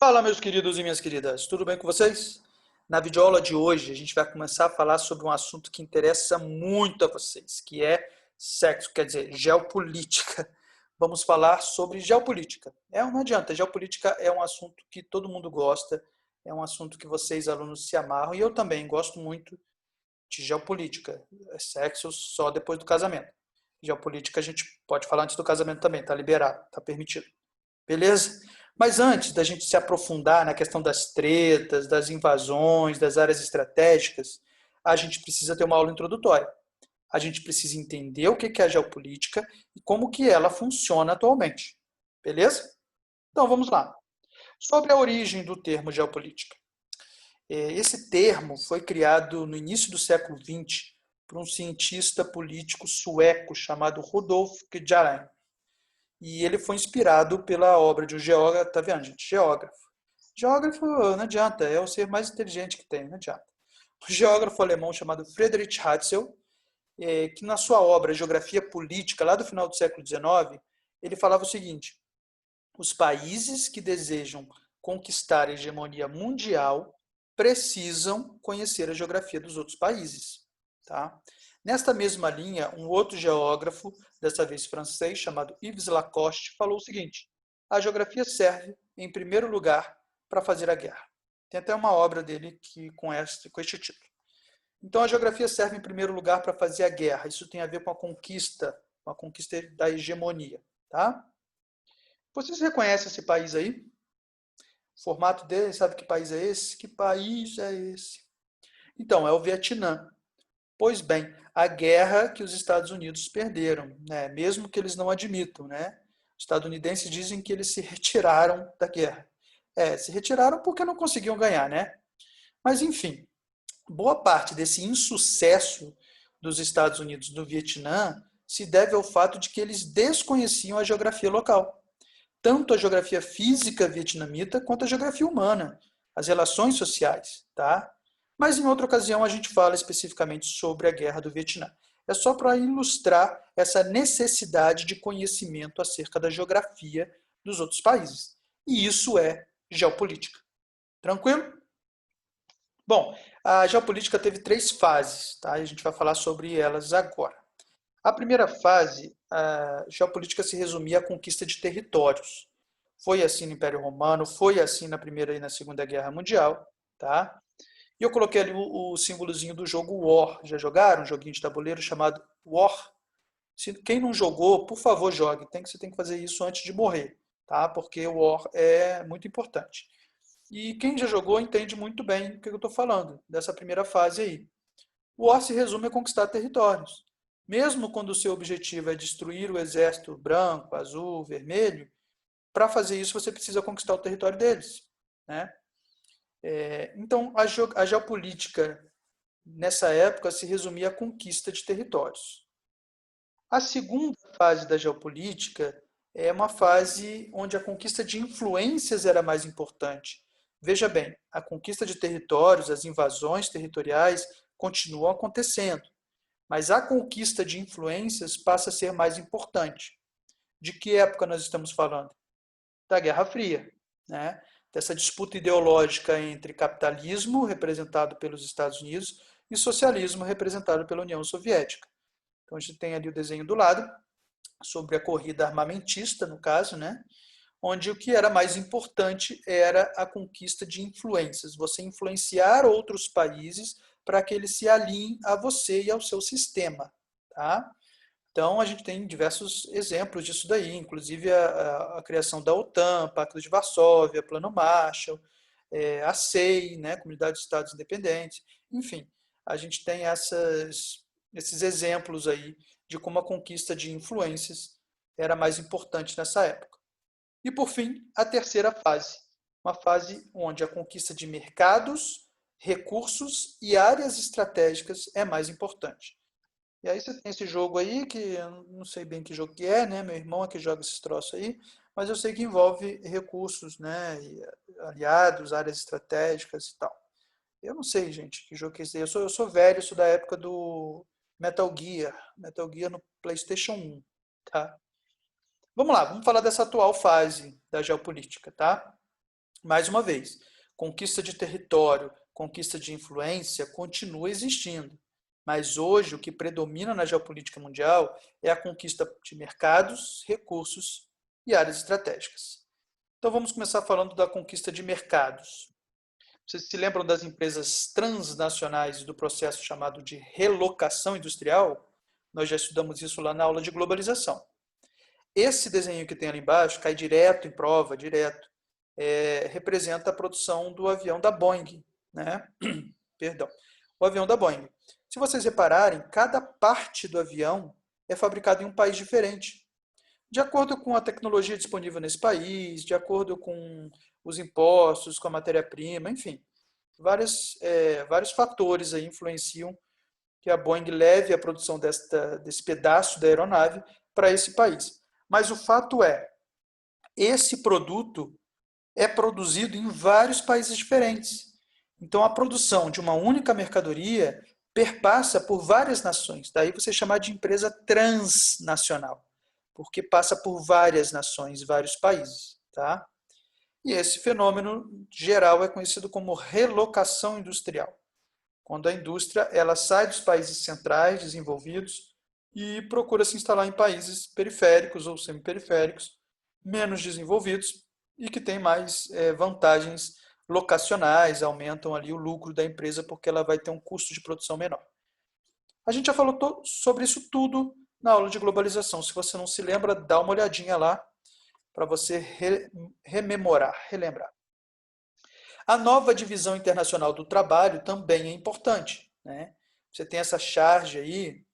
Fala, meus queridos e minhas queridas, tudo bem com vocês? Na videoaula de hoje, a gente vai começar a falar sobre um assunto que interessa muito a vocês, que é sexo, quer dizer, geopolítica. Vamos falar sobre geopolítica. Não adianta, geopolítica é um assunto que todo mundo gosta, é um assunto que vocês, alunos, se amarram, e eu também gosto muito de geopolítica. Sexo só depois do casamento. Geopolítica a gente pode falar antes do casamento também, tá liberado, tá permitido. Beleza? Mas antes da gente se aprofundar na questão das tretas, das invasões, das áreas estratégicas, a gente precisa ter uma aula introdutória. A gente precisa entender o que é a geopolítica e como que ela funciona atualmente. Beleza? Então vamos lá. Sobre a origem do termo geopolítica. Esse termo foi criado no início do século XX por um cientista político sueco chamado Rudolf Giuliani. E ele foi inspirado pela obra de um geógrafo, tá vendo, gente? Geógrafo. Geógrafo não adianta, é o ser mais inteligente que tem, não adianta. Um geógrafo alemão chamado Friedrich Hatzel, que na sua obra Geografia Política, lá do final do século XIX, ele falava o seguinte: os países que desejam conquistar a hegemonia mundial precisam conhecer a geografia dos outros países. Tá? Nesta mesma linha, um outro geógrafo, dessa vez francês, chamado Yves Lacoste, falou o seguinte: a geografia serve, em primeiro lugar, para fazer a guerra. Tem até uma obra dele com este título. Então, a geografia serve, em primeiro lugar, para fazer a guerra. Isso tem a ver com a conquista da hegemonia. Tá? Vocês reconhecem esse país aí? O formato dele, sabe que país é esse? Que país é esse? Então, é o Vietnã. Pois bem, a guerra que os Estados Unidos perderam, né? Mesmo que eles não admitam, né? Os estadunidenses dizem que eles se retiraram da guerra. Se retiraram porque não conseguiam ganhar, né? Mas, enfim, boa parte desse insucesso dos Estados Unidos no Vietnã se deve ao fato de que eles desconheciam a geografia local. Tanto a geografia física vietnamita quanto a geografia humana, as relações sociais, tá? Mas em outra ocasião a gente fala especificamente sobre a Guerra do Vietnã. É só para ilustrar essa necessidade de conhecimento acerca da geografia dos outros países. E isso é geopolítica. Tranquilo? Bom, a geopolítica teve 3 fases, tá? E a gente vai falar sobre elas agora. A primeira fase, a geopolítica se resumia à conquista de territórios. Foi assim no Império Romano, foi assim na Primeira e na Segunda Guerra Mundial, tá? E eu coloquei ali o símbolozinho do jogo War. Já jogaram um joguinho de tabuleiro chamado War? Quem não jogou, por favor, jogue. Você tem que fazer isso antes de morrer, tá? Porque o War é muito importante. E quem já jogou entende muito bem o que eu estou falando, dessa primeira fase aí. O War se resume a conquistar territórios. Mesmo quando o seu objetivo é destruir o exército branco, azul, vermelho, para fazer isso você precisa conquistar o território deles. Né? Então, a geopolítica nessa época se resumia à conquista de territórios. A segunda fase da geopolítica é uma fase onde a conquista de influências era mais importante. Veja bem, a conquista de territórios, as invasões territoriais continuam acontecendo, mas a conquista de influências passa a ser mais importante. De que época nós estamos falando? Da Guerra Fria, né? Dessa disputa ideológica entre capitalismo, representado pelos Estados Unidos, e socialismo, representado pela União Soviética. Então a gente tem ali o desenho do lado, sobre a corrida armamentista, no caso, né? Onde o que era mais importante era a conquista de influências, você influenciar outros países para que eles se alinhem a você e ao seu sistema. Tá? Então, a gente tem diversos exemplos disso daí, inclusive a criação da OTAN, Pacto de Varsóvia, Plano Marshall, a CEI, né, Comunidade de Estados Independentes, enfim, a gente tem esses exemplos aí de como a conquista de influências era mais importante nessa época. E, por fim, a terceira fase, uma fase onde a conquista de mercados, recursos e áreas estratégicas é mais importante. E aí você tem esse jogo aí, que eu não sei bem que jogo que é, né? Meu irmão é que joga esses troços aí, mas eu sei que envolve recursos, né? Aliados, áreas estratégicas e tal. Eu não sei, gente, que jogo que é esse aí. Eu sou velho, sou da época do Metal Gear no PlayStation 1, tá? Vamos lá, vamos falar dessa atual fase da geopolítica, tá? Mais uma vez, conquista de território, conquista de influência continua existindo. Mas hoje o que predomina na geopolítica mundial é a conquista de mercados, recursos e áreas estratégicas. Então vamos começar falando da conquista de mercados. Vocês se lembram das empresas transnacionais do processo chamado de relocação industrial? Nós já estudamos isso lá na aula de globalização. Esse desenho que tem ali embaixo cai direto em prova, direto. Representa a produção do avião da Boeing, né? Perdão, o avião da Boeing. Se vocês repararem, cada parte do avião é fabricada em um país diferente, de acordo com a tecnologia disponível nesse país, de acordo com os impostos, com a matéria-prima, enfim, vários fatores aí influenciam que a Boeing leve a produção desse pedaço da aeronave para esse país. Mas o fato é, esse produto é produzido em vários países diferentes. Então, a produção de uma única mercadoria perpassa por várias nações. Daí você chamar de empresa transnacional, porque passa por várias nações, vários países. Tá? E esse fenômeno geral é conhecido como relocação industrial, quando a indústria ela sai dos países centrais, desenvolvidos, e procura se instalar em países periféricos ou semiperiféricos, menos desenvolvidos, e que têm mais vantagens locacionais, aumentam ali o lucro da empresa porque ela vai ter um custo de produção menor. A gente já falou sobre isso tudo na aula de globalização. Se você não se lembra, dá uma olhadinha lá para você relembrar. A nova divisão internacional do trabalho também é importante, né? Você tem essa charge aí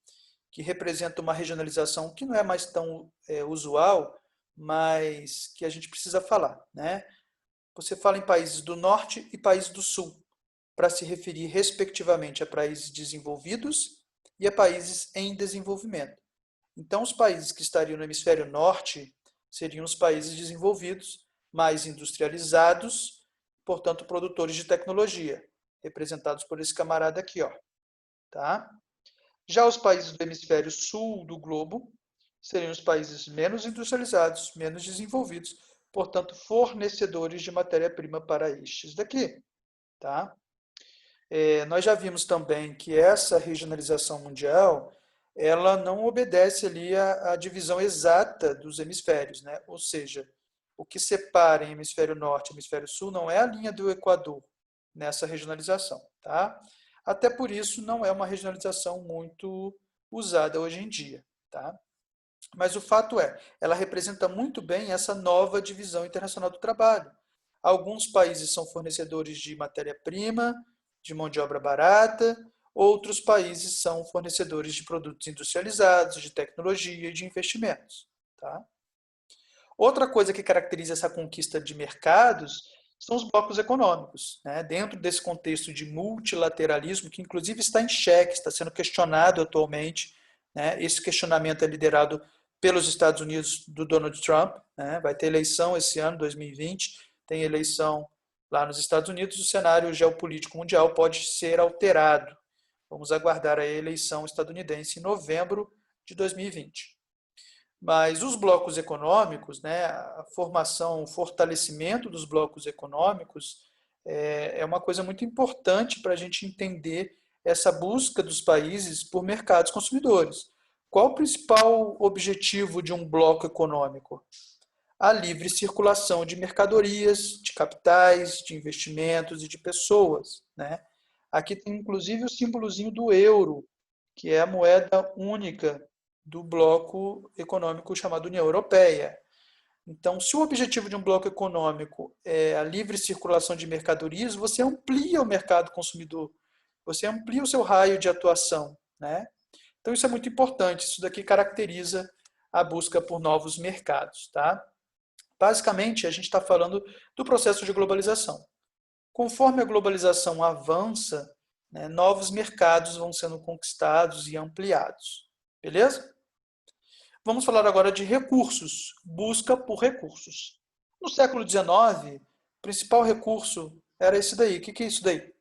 que representa uma regionalização que não é mais tão usual, mas que a gente precisa falar, né? Você fala em países do norte e países do sul, para se referir respectivamente a países desenvolvidos e a países em desenvolvimento. Então, os países que estariam no hemisfério norte seriam os países desenvolvidos, mais industrializados, portanto, produtores de tecnologia, representados por esse camarada aqui, ó, tá? Já os países do hemisfério sul do globo seriam os países menos industrializados, menos desenvolvidos, portanto, fornecedores de matéria-prima para estes daqui. Tá? Nós já vimos também que essa regionalização mundial ela não obedece ali à divisão exata dos hemisférios, né? Ou seja, o que separa em hemisfério norte e hemisfério sul não é a linha do Equador nessa regionalização. Tá? Até por isso não é uma regionalização muito usada hoje em dia. Tá? Mas o fato é, ela representa muito bem essa nova divisão internacional do trabalho. Alguns países são fornecedores de matéria-prima, de mão de obra barata, outros países são fornecedores de produtos industrializados, de tecnologia e de investimentos. Tá? Outra coisa que caracteriza essa conquista de mercados são os blocos econômicos. Né? Dentro desse contexto de multilateralismo, que inclusive está em xeque, está sendo questionado atualmente, né? Esse questionamento é liderado pelos Estados Unidos do Donald Trump, né? Vai ter eleição esse ano, 2020, tem eleição lá nos Estados Unidos, o cenário geopolítico mundial pode ser alterado. Vamos aguardar a eleição estadunidense em novembro de 2020. Mas os blocos econômicos, né, a formação, o fortalecimento dos blocos econômicos é uma coisa muito importante para a gente entender essa busca dos países por mercados consumidores. Qual o principal objetivo de um bloco econômico? A livre circulação de mercadorias, de capitais, de investimentos e de pessoas. Né? Aqui tem inclusive o símbolozinho do euro, que é a moeda única do bloco econômico chamado União Europeia. Então, se o objetivo de um bloco econômico é a livre circulação de mercadorias, você amplia o mercado consumidor, você amplia o seu raio de atuação. Né? Então, isso é muito importante, isso daqui caracteriza a busca por novos mercados. Tá? Basicamente, a gente está falando do processo de globalização. Conforme a globalização avança, né, novos mercados vão sendo conquistados e ampliados. Beleza? Vamos falar agora de recursos, busca por recursos. No século XIX, o principal recurso era esse daí. O que é isso daí?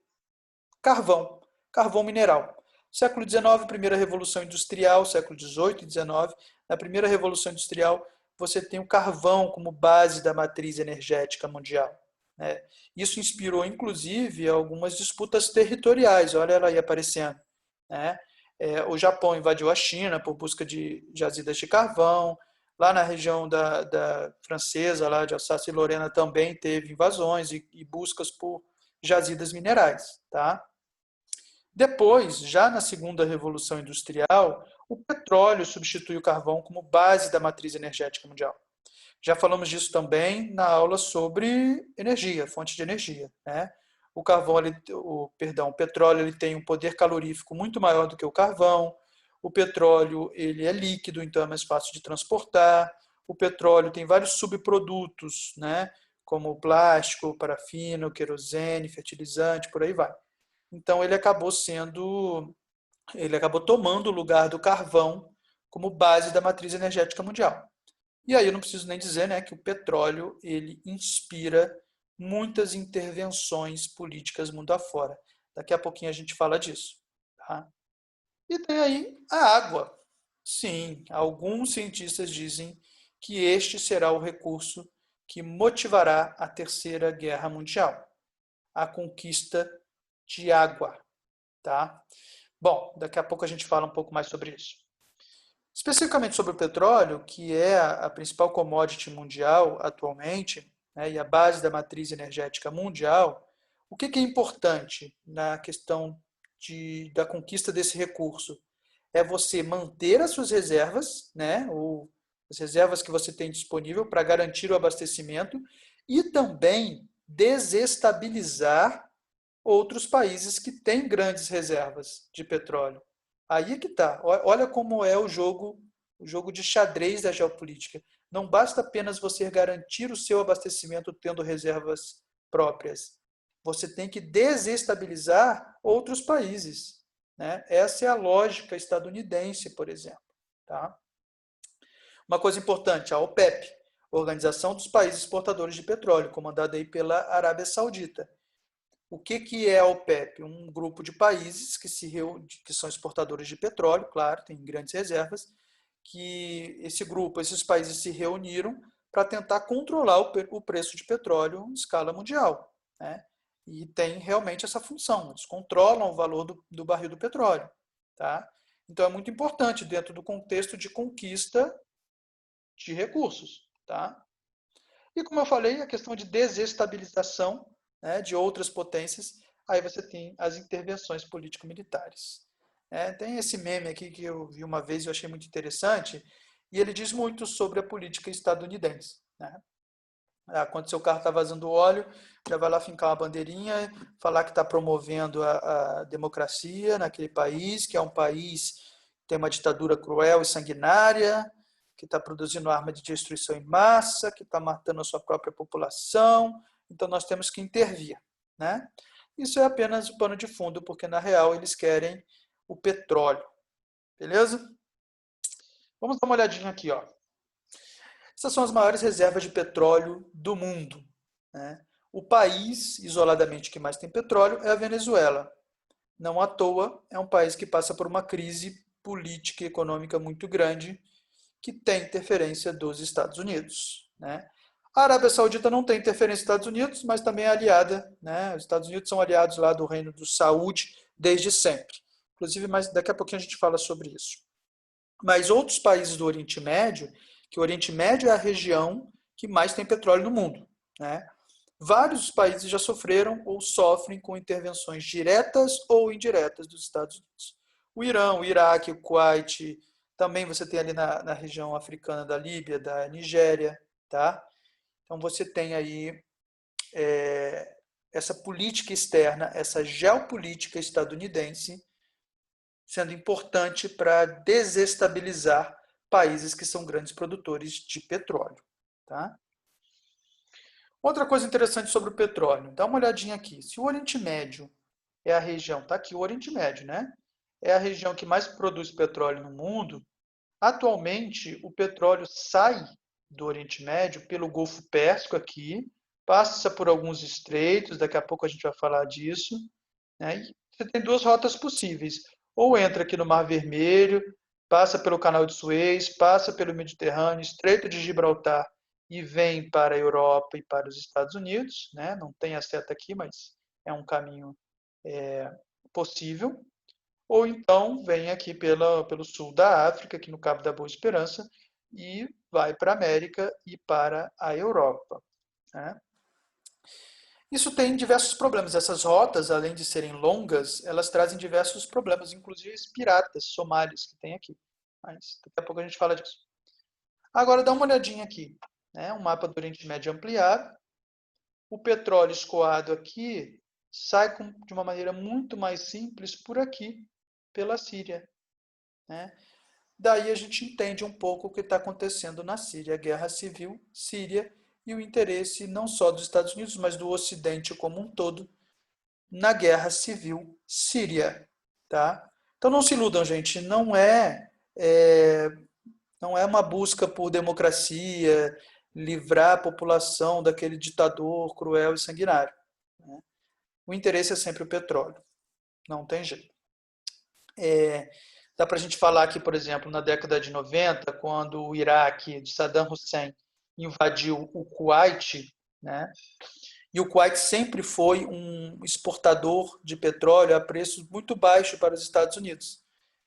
Carvão, carvão mineral. Século XIX, primeira revolução industrial, século XVIII e XIX. Na primeira revolução industrial, você tem o carvão como base da matriz energética mundial. né? Isso inspirou, inclusive, algumas disputas territoriais. Olha ela aí aparecendo, né? O Japão invadiu a China por busca de jazidas de carvão. Lá na região da francesa, lá de Alsácia e Lorena, também teve invasões e buscas por jazidas minerais, tá? Depois, já na segunda revolução industrial, o petróleo substitui o carvão como base da matriz energética mundial. Já falamos disso também na aula sobre energia, fonte de energia, né? O carvão, o petróleo, ele tem um poder calorífico muito maior do que o carvão. O petróleo, ele é líquido, então é mais fácil de transportar. O petróleo tem vários subprodutos, né? Como plástico, parafina, querosene, fertilizante, por aí vai. Então ele acabou tomando o lugar do carvão como base da matriz energética mundial. E aí eu não preciso nem dizer, né, que o petróleo ele inspira muitas intervenções políticas mundo afora. Daqui a pouquinho a gente fala disso. Tá? E tem aí a água. Sim, alguns cientistas dizem que este será o recurso que motivará a Terceira Guerra Mundial, a conquista de água. Tá? Bom, daqui a pouco a gente fala um pouco mais sobre isso. Especificamente sobre o petróleo, que é a principal commodity mundial atualmente, né, e a base da matriz energética mundial, o que é importante na questão da conquista desse recurso? É você manter as suas reservas, né, ou as reservas que você tem disponível para garantir o abastecimento e também desestabilizar outros países que têm grandes reservas de petróleo. Aí é que está. Olha como é o jogo de xadrez da geopolítica. Não basta apenas você garantir o seu abastecimento tendo reservas próprias. Você tem que desestabilizar outros países, né? Essa é a lógica estadunidense, por exemplo. Tá? Uma coisa importante, a OPEP, Organização dos Países Exportadores de Petróleo, comandada aí pela Arábia Saudita. O que é a OPEP? Um grupo de países que são exportadores de petróleo, claro, tem grandes reservas, que esse grupo, esses países se reuniram para tentar controlar o preço de petróleo em escala mundial. Né? E tem realmente essa função, eles controlam o valor do barril do petróleo. Tá? Então é muito importante dentro do contexto de conquista de recursos. Tá? E como eu falei, a questão de desestabilização, né, de outras potências, aí você tem as intervenções político-militares. Tem esse meme aqui que eu vi uma vez e eu achei muito interessante, e ele diz muito sobre a política estadunidense. Né? Quando seu carro está vazando óleo, já vai lá fincar uma bandeirinha, falar que está promovendo a democracia naquele país, que é um país que tem uma ditadura cruel e sanguinária, que está produzindo arma de destruição em massa, que está matando a sua própria população, então nós temos que intervir. Né? Isso é apenas o pano de fundo, porque na real eles querem o petróleo. Beleza? Vamos dar uma olhadinha aqui. Ó. Essas são as maiores reservas de petróleo do mundo. Né? O país, isoladamente, que mais tem petróleo é a Venezuela. Não à toa, é um país que passa por uma crise política e econômica muito grande, que tem interferência dos Estados Unidos. Né? A Arábia Saudita não tem interferência dos Estados Unidos, mas também é aliada. Né? Os Estados Unidos são aliados lá do Reino do Saúde desde sempre. Inclusive, mas daqui a pouquinho a gente fala sobre isso. Mas outros países do Oriente Médio, que o Oriente Médio é a região que mais tem petróleo no mundo. Né? Vários países já sofreram ou sofrem com intervenções diretas ou indiretas dos Estados Unidos. O Irã, o Iraque, o Kuwait, também você tem ali na região africana da Líbia, da Nigéria. Tá? Então você tem aí essa política externa, essa geopolítica estadunidense, sendo importante para desestabilizar países que são grandes produtores de petróleo. Tá? Outra coisa interessante sobre o petróleo, dá uma olhadinha aqui. Se o Oriente Médio é a região, tá aqui o Oriente Médio, né? É a região que mais produz petróleo no mundo. Atualmente, o petróleo sai do Oriente Médio pelo Golfo Pérsico aqui, passa por alguns estreitos, daqui a pouco a gente vai falar disso. Né? E você tem duas rotas possíveis. Ou entra aqui no Mar Vermelho, passa pelo Canal de Suez, passa pelo Mediterrâneo, Estreito de Gibraltar e vem para a Europa e para os Estados Unidos, né? Não tem a seta aqui, mas é um caminho possível. Ou então vem aqui pelo sul da África, aqui no Cabo da Boa Esperança, e vai para a América e para a Europa, né? Isso tem diversos problemas. Essas rotas, além de serem longas, elas trazem diversos problemas, inclusive os piratas somálios que tem aqui. Mas daqui a pouco a gente fala disso. Agora dá uma olhadinha aqui, né? Um mapa do Oriente Médio ampliado. O petróleo escoado aqui sai de uma maneira muito mais simples por aqui, pela Síria, né? Daí a gente entende um pouco o que está acontecendo na Síria, a guerra civil síria e o interesse não só dos Estados Unidos, mas do Ocidente como um todo na guerra civil síria, tá? Então não se iludam, gente, não é uma busca por democracia, livrar a população daquele ditador cruel e sanguinário, né? O interesse é sempre o petróleo, não tem jeito. Dá para a gente falar aqui, por exemplo, na década de 90, quando o Iraque de Saddam Hussein invadiu o Kuwait, né? E o Kuwait sempre foi um exportador de petróleo a preços muito baixos para os Estados Unidos.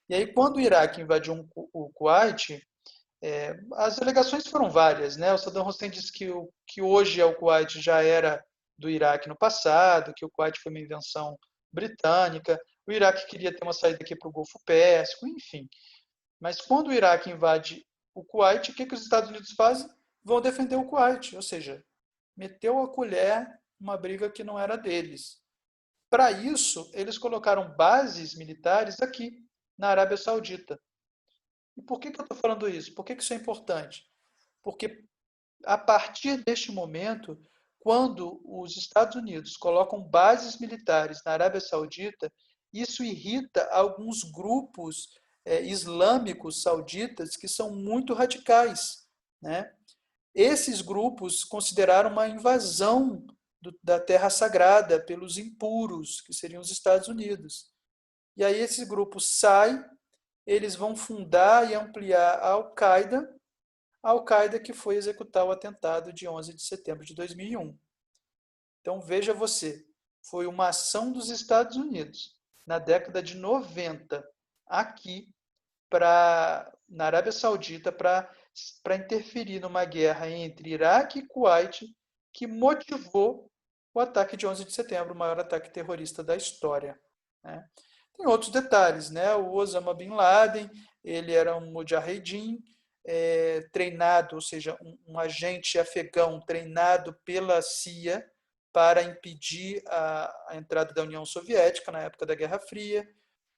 E aí, quando o Iraque invadiu o Kuwait, as alegações foram várias, né? O Saddam Hussein disse que hoje o Kuwait já era do Iraque no passado, que o Kuwait foi uma invenção britânica, o Iraque queria ter uma saída aqui para o Golfo Pérsico, enfim. Mas quando o Iraque invade o Kuwait, o que os Estados Unidos fazem? Vão defender o Kuwait, ou seja, meteu a colher numa briga que não era deles. Para isso, eles colocaram bases militares aqui, na Arábia Saudita. E por que eu estou falando isso? Por que isso é importante? Porque a partir deste momento, quando os Estados Unidos colocam bases militares na Arábia Saudita, isso irrita alguns grupos islâmicos sauditas que são muito radicais, né? Esses grupos consideraram uma invasão da Terra Sagrada pelos impuros, que seriam os Estados Unidos. E aí esse grupo sai, eles vão fundar e ampliar a Al-Qaeda que foi executar o atentado de 11 de setembro de 2001. Então veja você, foi uma ação dos Estados Unidos na década de 90 aqui na Arábia Saudita para interferir numa guerra entre Iraque e Kuwait que motivou o ataque de 11 de setembro, o maior ataque terrorista da história, né? Tem outros detalhes, né? O Osama Bin Laden, ele era um mujahedin, treinado, ou seja, um agente afegão treinado pela CIA para impedir a entrada da União Soviética na época da Guerra Fria.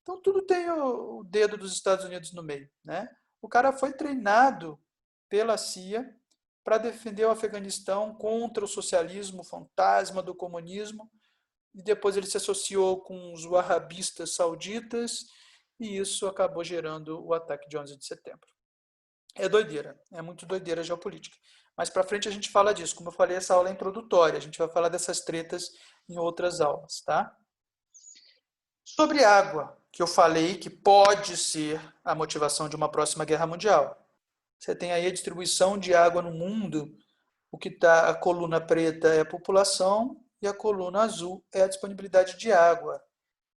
Então, tudo tem o dedo dos Estados Unidos no meio, né? O cara foi treinado pela CIA para defender o Afeganistão contra o socialismo fantasma do comunismo, e depois ele se associou com os wahhabistas sauditas, e isso acabou gerando o ataque de 11 de setembro. É doideira, é muito doideira a geopolítica. Mais para frente a gente fala disso. Como eu falei, essa aula é introdutória, a gente vai falar dessas tretas em outras aulas, tá? Sobre água, que eu falei que pode ser a motivação de uma próxima guerra mundial. Você tem aí a distribuição de água no mundo, o que está, a coluna preta é a população e a coluna azul é a disponibilidade de água.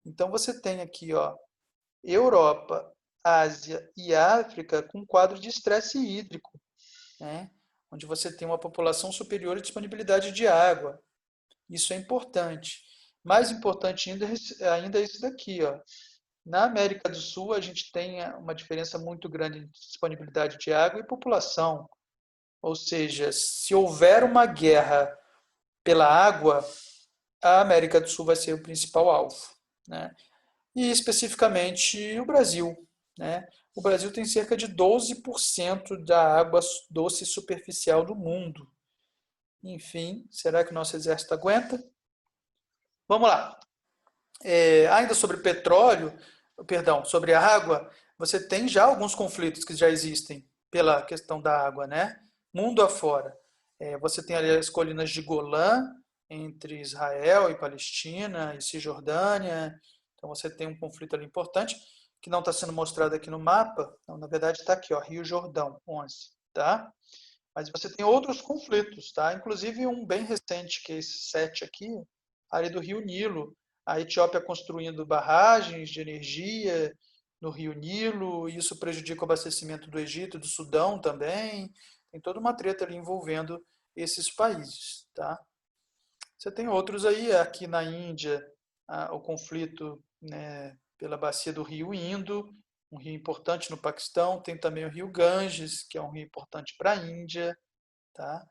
Então você tem aqui, ó, Europa, Ásia e África com quadro de estresse hídrico, né? Onde você tem uma população superior à disponibilidade de água. Isso é importante. Mais importante ainda é isso daqui, ó. Na América do Sul, a gente tem uma diferença muito grande de disponibilidade de água e população. Ou seja, se houver uma guerra pela água, a América do Sul vai ser o principal alvo, né? E especificamente o Brasil, né? O Brasil tem cerca de 12% da água doce superficial do mundo. Enfim, será que o nosso exército aguenta? Vamos lá. Ainda sobre petróleo, perdão, sobre a água, você tem já alguns conflitos que já existem pela questão da água, né? Mundo afora. Você tem ali as colinas de Golã, entre Israel e Palestina e Cisjordânia. Então você tem um conflito ali importante, que não está sendo mostrado aqui no mapa. Não, na verdade está aqui, ó, Rio Jordão, 11, tá? Mas você tem outros conflitos, tá? Inclusive um bem recente, que é esse 7 aqui, a área do Rio Nilo, a Etiópia construindo barragens de energia no Rio Nilo, e isso prejudica o abastecimento do Egito, do Sudão também. Tem toda uma treta ali envolvendo esses países, tá? Você tem outros aí, aqui na Índia, o conflito, né, pela bacia do rio Indo, um rio importante no Paquistão. Tem também o rio Ganges, que é um rio importante para a Índia. Tá?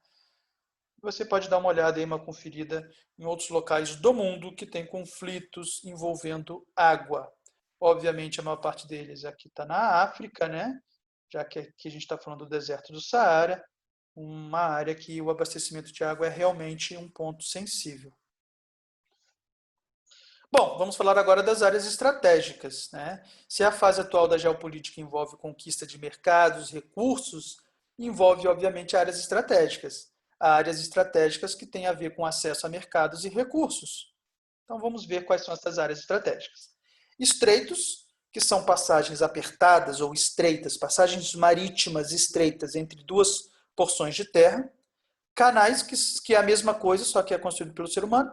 Você pode dar uma olhada aí, uma conferida em outros locais do mundo que tem conflitos envolvendo água. Obviamente, a maior parte deles aqui está na África, né? Já que aqui a gente está falando do deserto do Saara, uma área que o abastecimento de água é realmente um ponto sensível. Bom, vamos falar agora das áreas estratégicas, né? Se a fase atual da geopolítica envolve conquista de mercados, recursos, envolve, obviamente, áreas estratégicas. Áreas estratégicas que têm a ver com acesso a mercados e recursos. Então, vamos ver quais são essas áreas estratégicas. Estreitos, que são passagens apertadas ou estreitas, passagens marítimas estreitas entre duas porções de terra. Canais, que é a mesma coisa, só que é construído pelo ser humano,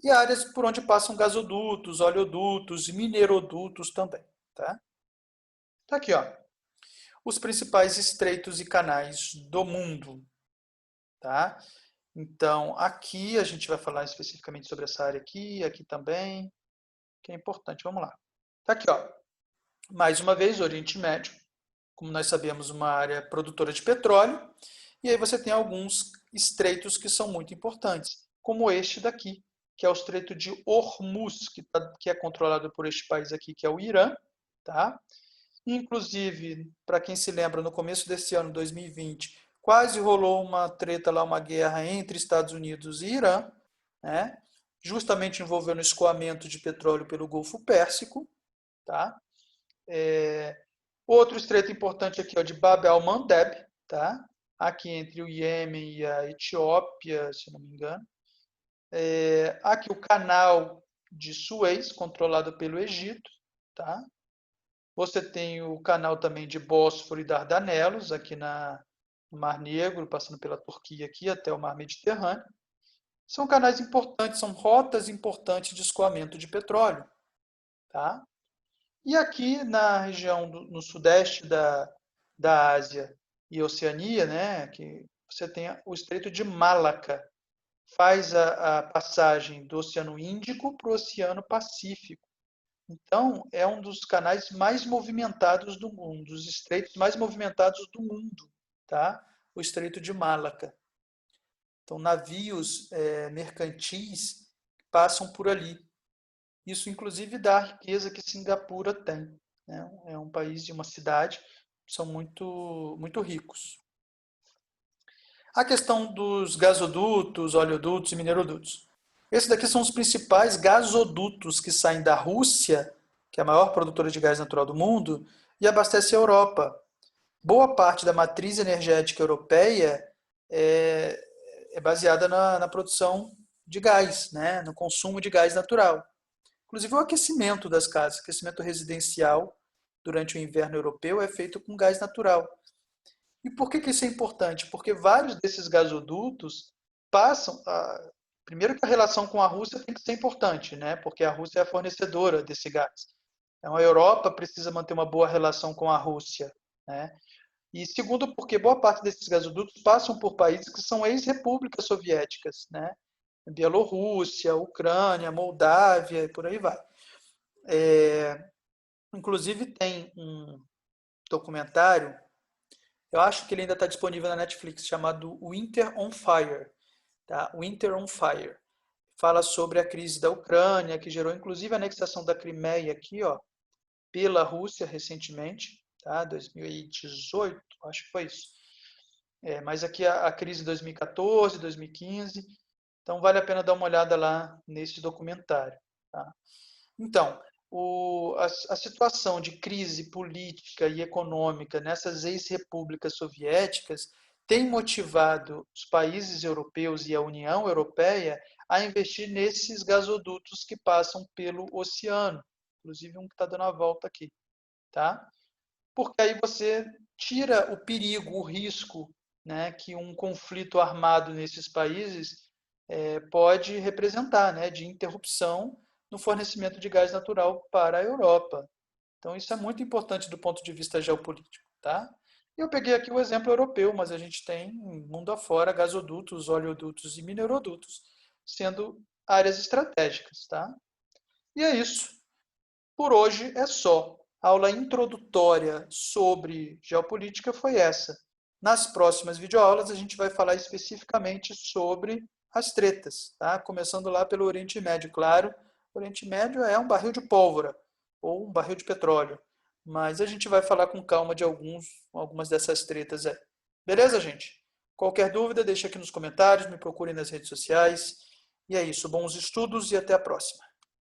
e áreas por onde passam gasodutos, oleodutos e minerodutos também. Tá? Tá aqui, ó, os principais estreitos e canais do mundo. Tá? Então, aqui a gente vai falar especificamente sobre essa área aqui também, que é importante. Vamos lá. Tá aqui, ó. Mais uma vez, Oriente Médio, como nós sabemos, uma área produtora de petróleo, e aí você tem alguns estreitos que são muito importantes, como este daqui, que é o Estreito de Hormuz, que é controlado por este país aqui, que é o Irã. Tá? Inclusive, para quem se lembra, no começo desse ano, 2020, quase rolou uma treta lá, uma guerra entre Estados Unidos e Irã, né? Justamente envolvendo o escoamento de petróleo pelo Golfo Pérsico. Tá? Outro estreito importante aqui é o de Bab el-Mandeb, tá? Aqui entre o Iêmen e a Etiópia, se não me engano. Aqui o canal de Suez, controlado pelo Egito. Tá? Você tem o canal também de Bósforo e Dardanelos, aqui no Mar Negro, passando pela Turquia aqui até o Mar Mediterrâneo. São canais importantes, são rotas importantes de escoamento de petróleo. Tá? E aqui na região, no sudeste da Ásia e Oceania, né, que você tem o Estreito de Malaca, faz a passagem do Oceano Índico para o Oceano Pacífico. Então, é um dos canais mais movimentados do mundo, dos estreitos mais movimentados do mundo, tá? O Estreito de Malaca. Então, navios mercantis passam por ali. Isso, inclusive, dá a riqueza que Singapura tem. Né? É um país de uma cidade, são muito, muito ricos. A questão dos gasodutos, oleodutos e minerodutos. Esses daqui são os principais gasodutos que saem da Rússia, que é a maior produtora de gás natural do mundo, e abastece a Europa. Boa parte da matriz energética europeia é baseada na produção de gás, né? No consumo de gás natural. Inclusive o aquecimento das casas, aquecimento residencial durante o inverno europeu é feito com gás natural. E por que isso é importante? Porque vários desses gasodutos passam. Primeiro que a relação com a Rússia tem que ser importante, né? Porque a Rússia é a fornecedora desse gás. Então a Europa precisa manter uma boa relação com a Rússia, né? E segundo, porque boa parte desses gasodutos passam por países que são ex-repúblicas soviéticas, né? Bielorrússia, Ucrânia, Moldávia e por aí vai. Inclusive tem um documentário, eu acho que ele ainda está disponível na Netflix, chamado Winter on Fire. Tá? Winter on Fire. Fala sobre a crise da Ucrânia, que gerou inclusive a anexação da Crimeia aqui, ó, pela Rússia recentemente, tá? 2018, acho que foi isso. Mas aqui a crise de 2014, 2015. Então vale a pena dar uma olhada lá nesse documentário. Tá? Então, a situação de crise política e econômica nessas ex-repúblicas soviéticas tem motivado os países europeus e a União Europeia a investir nesses gasodutos que passam pelo oceano, inclusive um que está dando a volta aqui, tá? Porque aí você tira o perigo, o risco né, que um conflito armado nesses países pode representar, né, de interrupção no fornecimento de gás natural para a Europa. Então, isso é muito importante do ponto de vista geopolítico. Tá? Eu peguei aqui o exemplo europeu, mas a gente tem, mundo afora, gasodutos, oleodutos e minerodutos sendo áreas estratégicas. Tá? E é isso. Por hoje é só. A aula introdutória sobre geopolítica foi essa. Nas próximas videoaulas, a gente vai falar especificamente sobre as tretas, tá? Começando lá pelo Oriente Médio, claro. O Oriente Médio é um barril de pólvora ou um barril de petróleo, mas a gente vai falar com calma de algumas dessas tretas aí. Beleza, gente? Qualquer dúvida, deixa aqui nos comentários, me procurem nas redes sociais. E é isso, bons estudos e até a próxima.